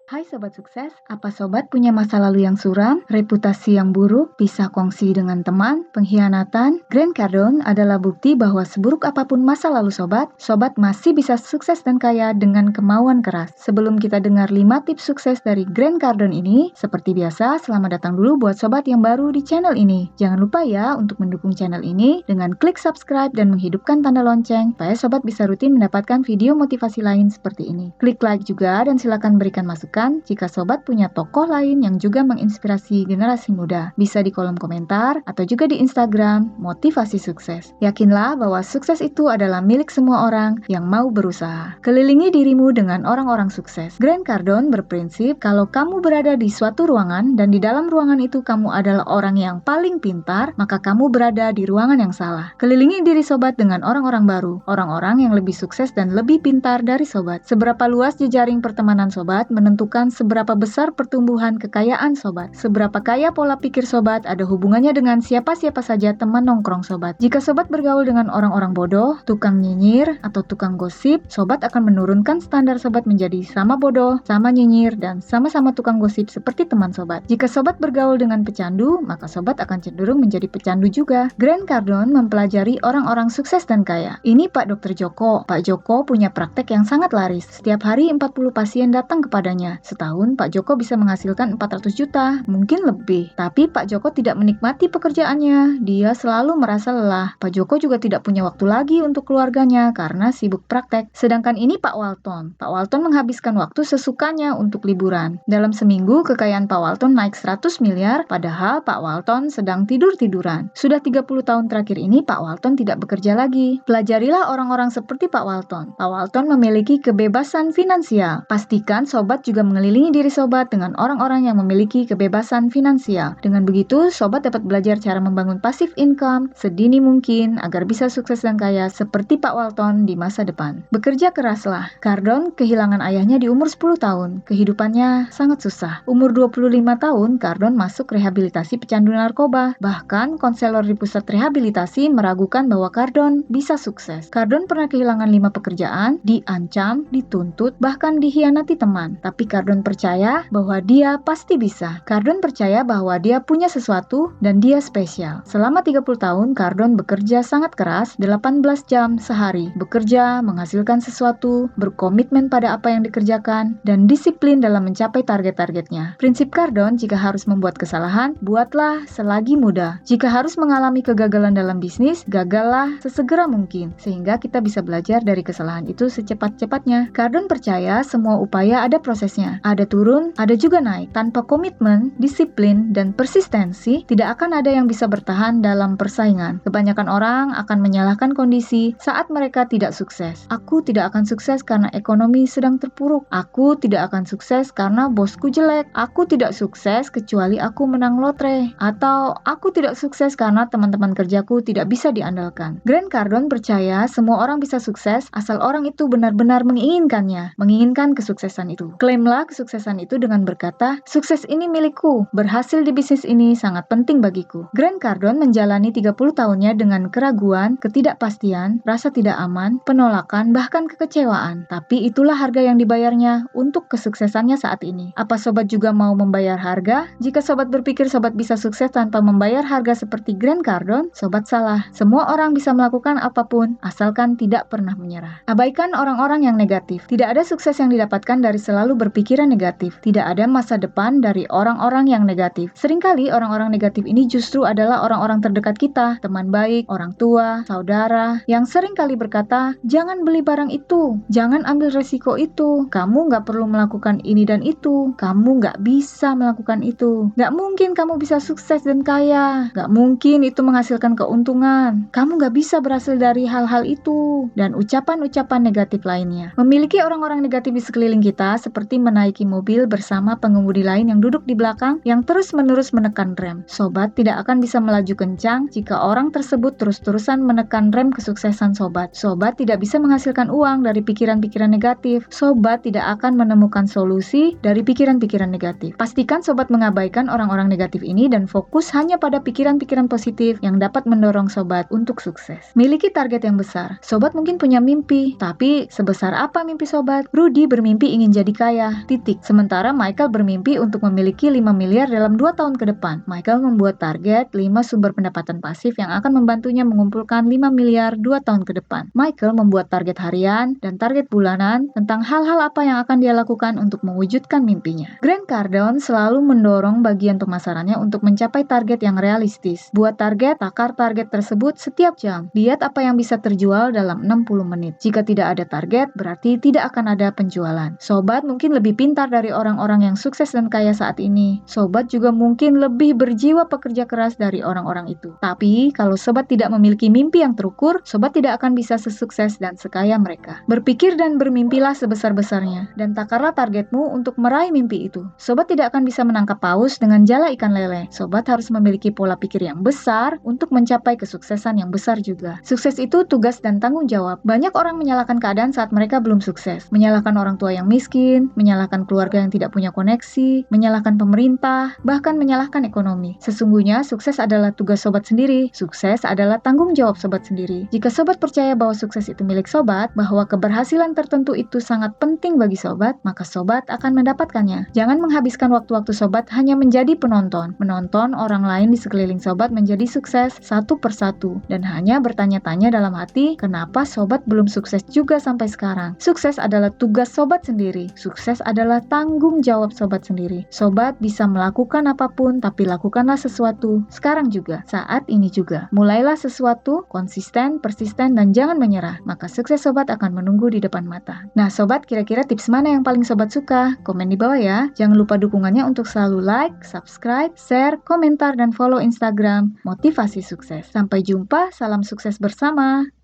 Hai Sobat Sukses, apa Sobat punya masa lalu yang suram, reputasi yang buruk, pisah kongsi dengan teman, pengkhianatan? Grant Cardone adalah bukti bahwa seburuk apapun masa lalu Sobat masih bisa sukses dan kaya dengan kemauan keras. Sebelum kita dengar 5 tips sukses dari Grant Cardone ini, seperti biasa, selamat datang dulu buat Sobat yang baru di channel ini. Jangan lupa ya untuk mendukung channel ini dengan klik subscribe dan menghidupkan tanda lonceng, supaya Sobat bisa rutin mendapatkan video motivasi lain seperti ini. Klik like juga dan silakan berikan masukan jika Sobat punya tokoh lain yang juga menginspirasi generasi muda. Bisa di kolom komentar atau juga di Instagram Motivasi Sukses. Yakinlah bahwa sukses itu adalah milik semua orang yang mau berusaha. Kelilingi dirimu dengan orang-orang sukses. Grant Cardone berprinsip kalau kamu berada di suatu ruangan dan di dalam ruangan itu kamu adalah orang yang paling pintar, maka kamu berada di ruangan yang salah. Kelilingi diri Sobat dengan orang-orang baru, orang-orang yang lebih sukses dan lebih pintar dari Sobat. Seberapa luas jejaring pertemanan Sobat menentukan seberapa besar pertumbuhan kekayaan Sobat. Seberapa kaya pola pikir Sobat ada hubungannya dengan siapa-siapa saja teman nongkrong Sobat. Jika Sobat bergaul dengan orang-orang bodoh, tukang nyinyir, atau tukang gosip, Sobat akan menurunkan standar Sobat menjadi sama bodoh, sama nyinyir, dan sama-sama tukang gosip seperti teman Sobat. Jika Sobat bergaul dengan pecandu, maka Sobat akan cenderung menjadi pecandu juga. Grant Cardone mempelajari orang-orang sukses dan kaya. Ini Pak Dr. Joko. Pak Joko punya praktek yang sangat laris. Setiap hari 40 pasien datang kepadanya. Setahun Pak Joko bisa menghasilkan 400 juta, mungkin lebih. Tapi Pak Joko tidak menikmati pekerjaannya. Dia selalu merasa lelah. Pak Joko juga tidak punya waktu lagi untuk keluarganya karena sibuk praktek. Sedangkan ini Pak Walton. Pak Walton menghabiskan waktu sesukanya untuk liburan. Dalam seminggu kekayaan Pak Walton naik 100 miliar, padahal Pak Walton sedang tidur-tiduran. Sudah 30 tahun terakhir ini Pak Walton tidak bekerja lagi. Pelajarilah orang-orang seperti Pak Walton. Pak Walton memiliki kebebasan finansial. Pastikan Sobat juga mengelilingi diri Sobat dengan orang-orang yang memiliki kebebasan finansial. Dengan begitu, Sobat dapat belajar cara membangun passive income sedini mungkin agar bisa sukses dan kaya seperti Pak Walton di masa depan. Bekerja keraslah. Cardone kehilangan ayahnya di umur 10 tahun. Kehidupannya sangat susah. Umur 25 tahun, Cardone masuk rehabilitasi pecandu narkoba. Bahkan, konselor di pusat rehabilitasi meragukan bahwa Cardone bisa sukses. Cardone pernah kehilangan 5 pekerjaan, diancam, dituntut, bahkan dikhianati teman. Tapi Cardone percaya bahwa dia pasti bisa. Cardone percaya bahwa dia punya sesuatu dan dia spesial. Selama 30 tahun, Cardone bekerja sangat keras, 18 jam sehari. Bekerja, menghasilkan sesuatu, berkomitmen pada apa yang dikerjakan, dan disiplin dalam mencapai target-targetnya. Prinsip Cardone, jika harus membuat kesalahan, buatlah selagi mudah. Jika harus mengalami kegagalan dalam bisnis, gagallah sesegera mungkin, sehingga kita bisa belajar dari kesalahan itu secepat-cepatnya. Cardone percaya semua upaya ada prosesnya. Ada turun, ada juga naik. Tanpa komitmen, disiplin, dan persistensi, tidak akan ada yang bisa bertahan dalam persaingan. Kebanyakan orang akan menyalahkan kondisi saat mereka tidak sukses. Aku tidak akan sukses karena ekonomi sedang terpuruk. Aku tidak akan sukses karena bosku jelek. Aku tidak sukses kecuali aku menang lotre. Atau aku tidak sukses karena teman-teman kerjaku tidak bisa diandalkan. Grant Cardone percaya semua orang bisa sukses asal orang itu benar-benar menginginkannya, menginginkan kesuksesan itu. Klaimlah kesuksesan itu dengan berkata, sukses ini milikku, berhasil di bisnis ini sangat penting bagiku. Grant Cardone menjalani 30 tahunnya dengan keraguan, ketidakpastian, rasa tidak aman, penolakan, bahkan kekecewaan. Tapi itulah harga yang dibayarnya untuk kesuksesannya saat ini. Apa Sobat juga mau membayar harga? Jika Sobat berpikir Sobat bisa sukses tanpa membayar harga seperti Grant Cardone, Sobat salah. Semua orang bisa melakukan apapun, asalkan tidak pernah menyerah. Abaikan orang-orang yang negatif. Tidak ada sukses yang didapatkan dari selalu berpikiran negatif. Tidak ada masa depan dari orang-orang yang negatif. Seringkali orang-orang negatif ini justru adalah orang-orang terdekat kita, teman baik, orang tua, saudara, yang seringkali berkata, jangan beli barang itu, jangan ambil resiko itu, kamu nggak perlu melakukan ini dan itu, kamu nggak bisa melakukan itu, nggak mungkin kamu bisa sukses dan kaya, nggak mungkin itu menghasilkan keuntungan, kamu nggak bisa berhasil dari hal-hal itu, dan ucapan-ucapan negatif lainnya. Memiliki orang-orang negatif di sekeliling kita seperti menaiki mobil bersama pengemudi lain yang duduk di belakang yang terus-menerus menekan rem. Sobat tidak akan bisa melaju kencang jika orang tersebut terus-terusan menekan rem kesuksesan Sobat. Sobat tidak bisa menghasilkan uang dari pikiran-pikiran negatif. Sobat tidak akan menemukan solusi dari pikiran-pikiran negatif. Pastikan Sobat mengabaikan orang-orang negatif ini dan fokus hanya pada pikiran-pikiran positif yang dapat mendorong Sobat untuk sukses. Miliki target yang besar. Sobat mungkin punya mimpi, tapi sebesar apa mimpi Sobat? Rudy bermimpi ingin jadi kaya. miliar. Titik. Sementara Michael bermimpi untuk memiliki 5 miliar dalam 2 tahun ke depan. Michael membuat target 5 sumber pendapatan pasif yang akan membantunya mengumpulkan 5 miliar 2 tahun ke depan. Michael membuat target harian dan target bulanan tentang hal-hal apa yang akan dia lakukan untuk mewujudkan mimpinya. Grant Cardone selalu mendorong bagian pemasarannya untuk mencapai target yang realistis. Buat target, takar target tersebut setiap jam. Lihat apa yang bisa terjual dalam 60 menit. Jika tidak ada target, berarti tidak akan ada penjualan. Sobat mungkin lebih pintar dari orang-orang yang sukses dan kaya saat ini. Sobat juga mungkin lebih berjiwa pekerja keras dari orang-orang itu. Tapi, kalau sobat tidak memiliki mimpi yang terukur, sobat tidak akan bisa sesukses dan sekaya mereka. Berpikir dan bermimpilah sebesar-besarnya, dan takarlah targetmu untuk meraih mimpi itu. Sobat tidak akan bisa menangkap paus dengan jala ikan lele. Sobat harus memiliki pola pikir yang besar untuk mencapai kesuksesan yang besar juga. Sukses itu tugas dan tanggung jawab. Banyak orang menyalahkan keadaan saat mereka belum sukses. Menyalahkan orang tua yang miskin, menyalahkan keluarga yang tidak punya koneksi, menyalahkan pemerintah, bahkan menyalahkan ekonomi. Sesungguhnya, sukses adalah tugas sobat sendiri. Sukses adalah tanggung jawab sobat sendiri. Jika sobat percaya bahwa sukses itu milik sobat, bahwa keberhasilan tertentu itu sangat penting bagi sobat, maka sobat akan mendapatkannya. Jangan menghabiskan waktu-waktu sobat hanya menjadi penonton. Menonton orang lain di sekeliling sobat menjadi sukses satu persatu, dan hanya bertanya-tanya dalam hati, kenapa sobat belum sukses juga sampai sekarang? Sukses adalah tugas sobat sendiri. Sukses adalah tanggung jawab sobat sendiri. Sobat bisa melakukan apapun, tapi lakukanlah sesuatu sekarang juga, saat ini juga. Mulailah sesuatu, konsisten, persisten, dan jangan menyerah. Maka sukses sobat akan menunggu di depan mata. Nah sobat, kira-kira tips mana yang paling sobat suka? Komen di bawah ya. Jangan lupa dukungannya untuk selalu like, subscribe, share, komentar, dan follow Instagram Motivasi Sukses. Sampai jumpa, salam sukses bersama.